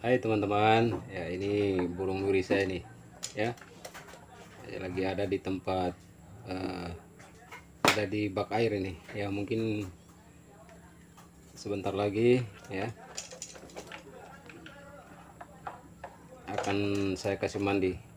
Hai teman-teman, ya ini burung duri saya nih, ya. Saya lagi ada di tempat, eh, ada di bak air ini, ya mungkin sebentar lagi, ya akan saya kasih mandi.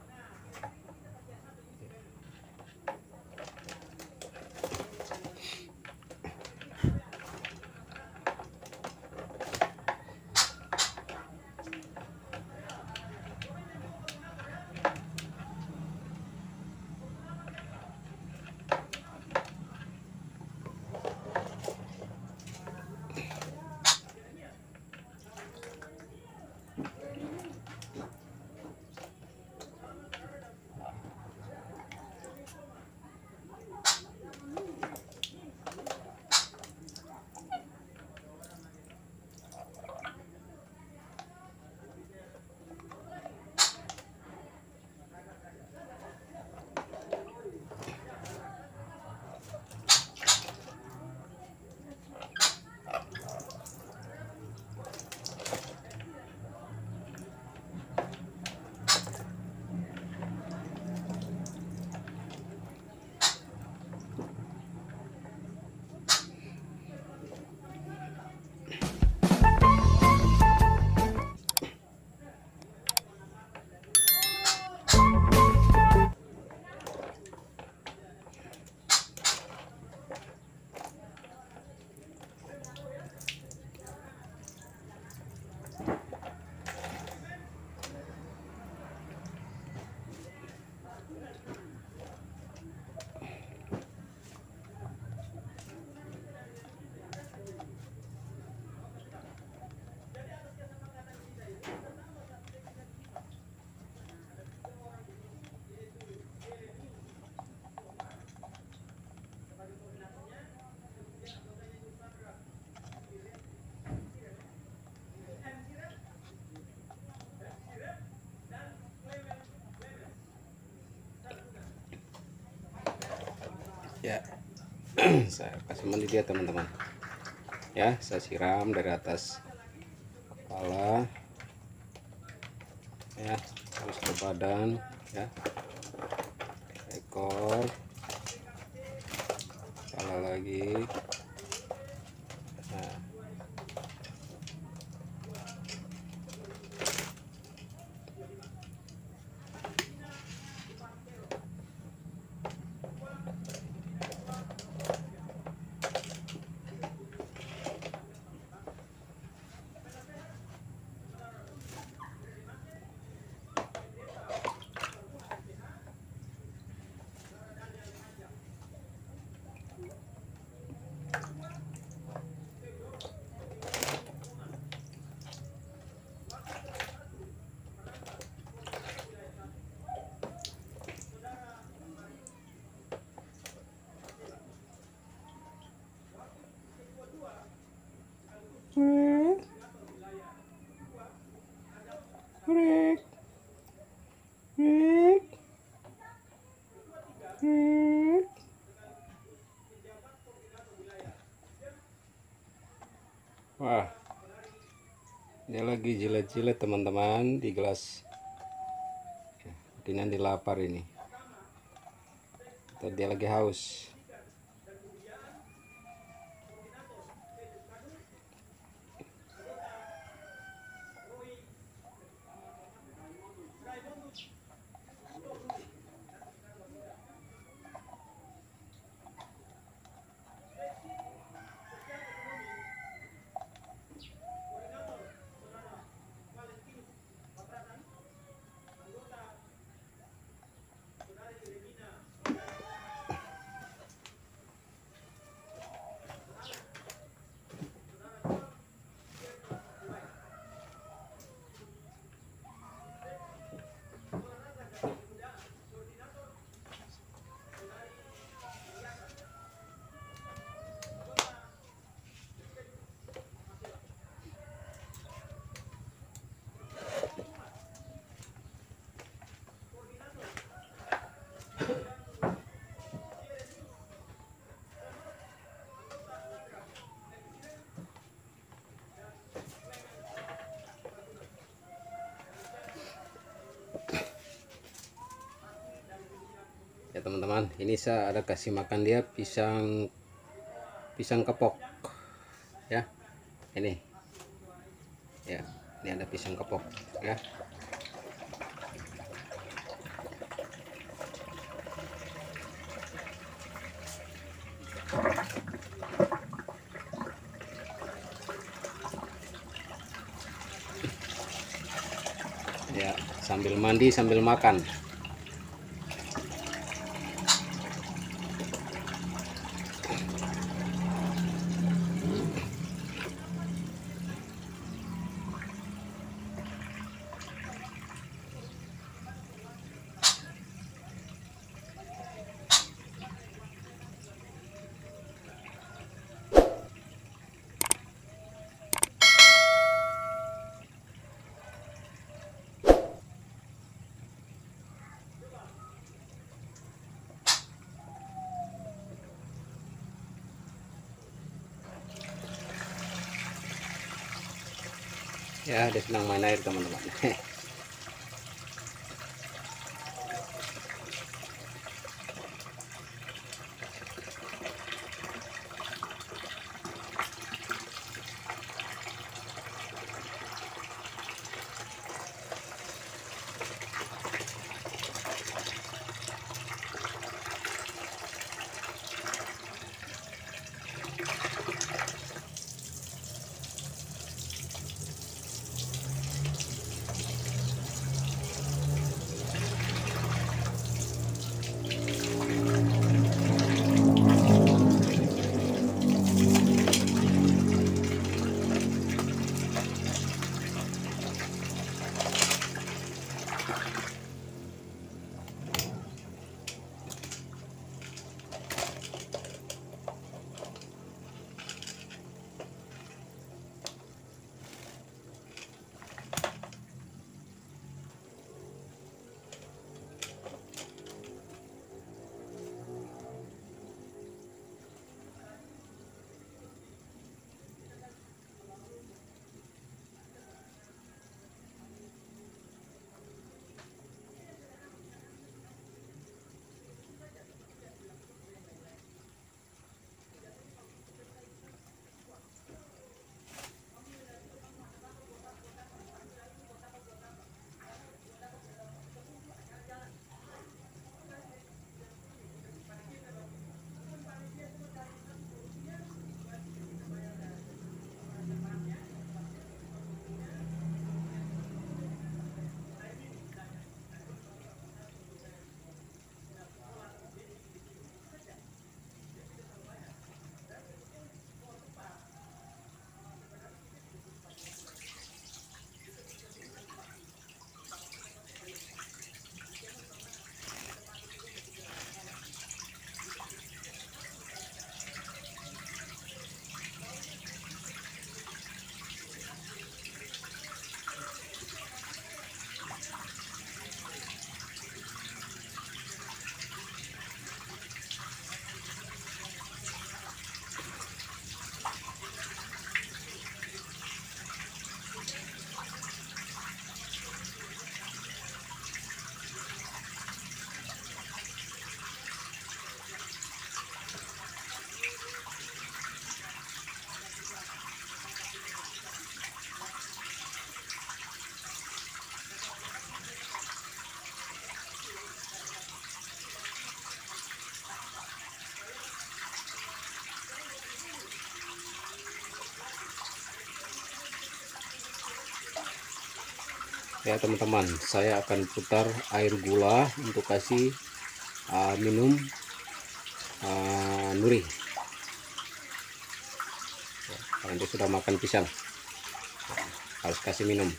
Ya, saya kasih mandi dia teman-teman. Ya, saya siram dari atas kepala, ya, terus ke badan, ya, ekor, kepala lagi. Nah, wah, dia lagi jilat-jilat teman-teman di gelas. Mungkin dia lapar ini. Atau dia lagi haus. teman-teman, ini saya ada kasih makan dia pisang kepok ya. Ini ya, ini ada pisang kepok ya. Ya, sambil mandi sambil makan. Ya, dia senang main air teman-teman. Ya teman-teman, saya akan putar air gula untuk kasih minum nuri. Karena dia sudah makan pisang, harus kasih minum.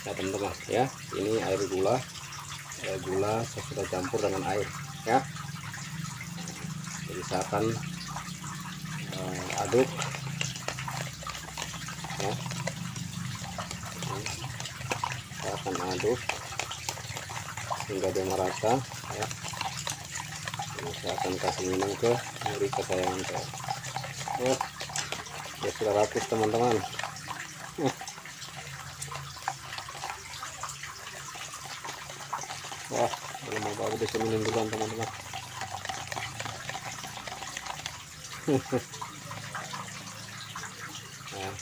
ya teman-teman ya. Ini air gula, saya sudah campur dengan air ya. Jadi saya akan aduk ya. Saya akan aduk hingga dia merata ya. Ini saya akan kasih minum ke muri kesayangan saya. Oh, ya sudah ratus teman-teman. Wah, belum mau bagus bisa minum duluan teman-teman. Nah,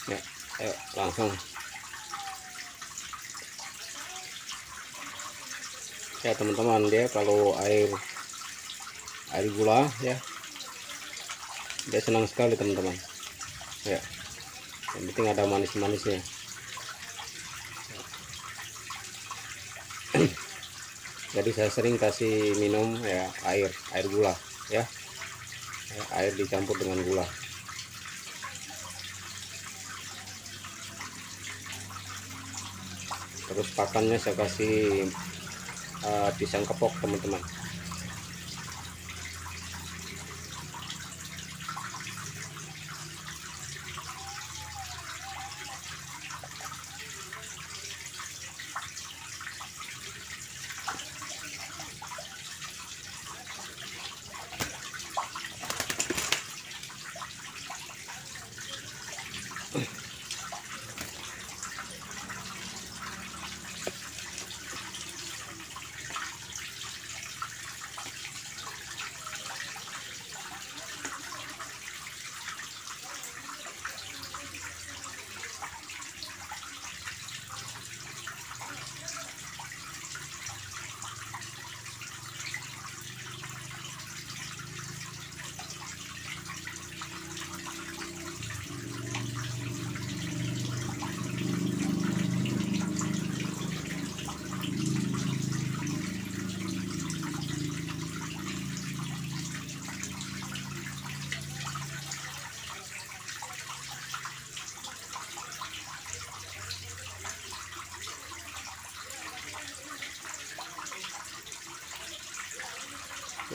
ya, ayo langsung ya teman-teman. Dia kalau air gula ya, dia senang sekali teman-teman ya. Yang penting ada manis-manisnya. Jadi saya sering kasih minum ya air gula ya, air dicampur dengan gula. Terus pakannya saya kasih pisang kepok teman-teman.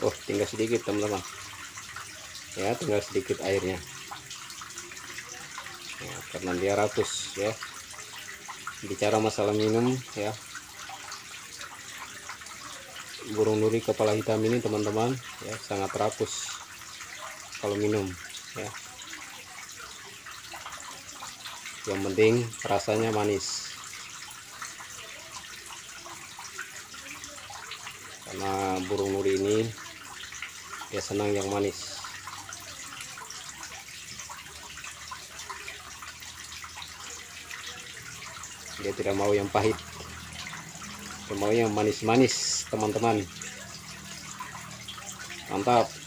Oh, tinggal sedikit teman-teman ya, tinggal sedikit airnya ya, karena dia ratus ya. Bicara masalah minum ya, burung nuri kepala hitam ini teman-teman ya, sangat rakus kalau minum ya. Yang penting rasanya manis, karena burung nuri ini dia senang yang manis. Dia tidak mau yang pahit, dia mau yang manis-manis teman-teman. Mantap.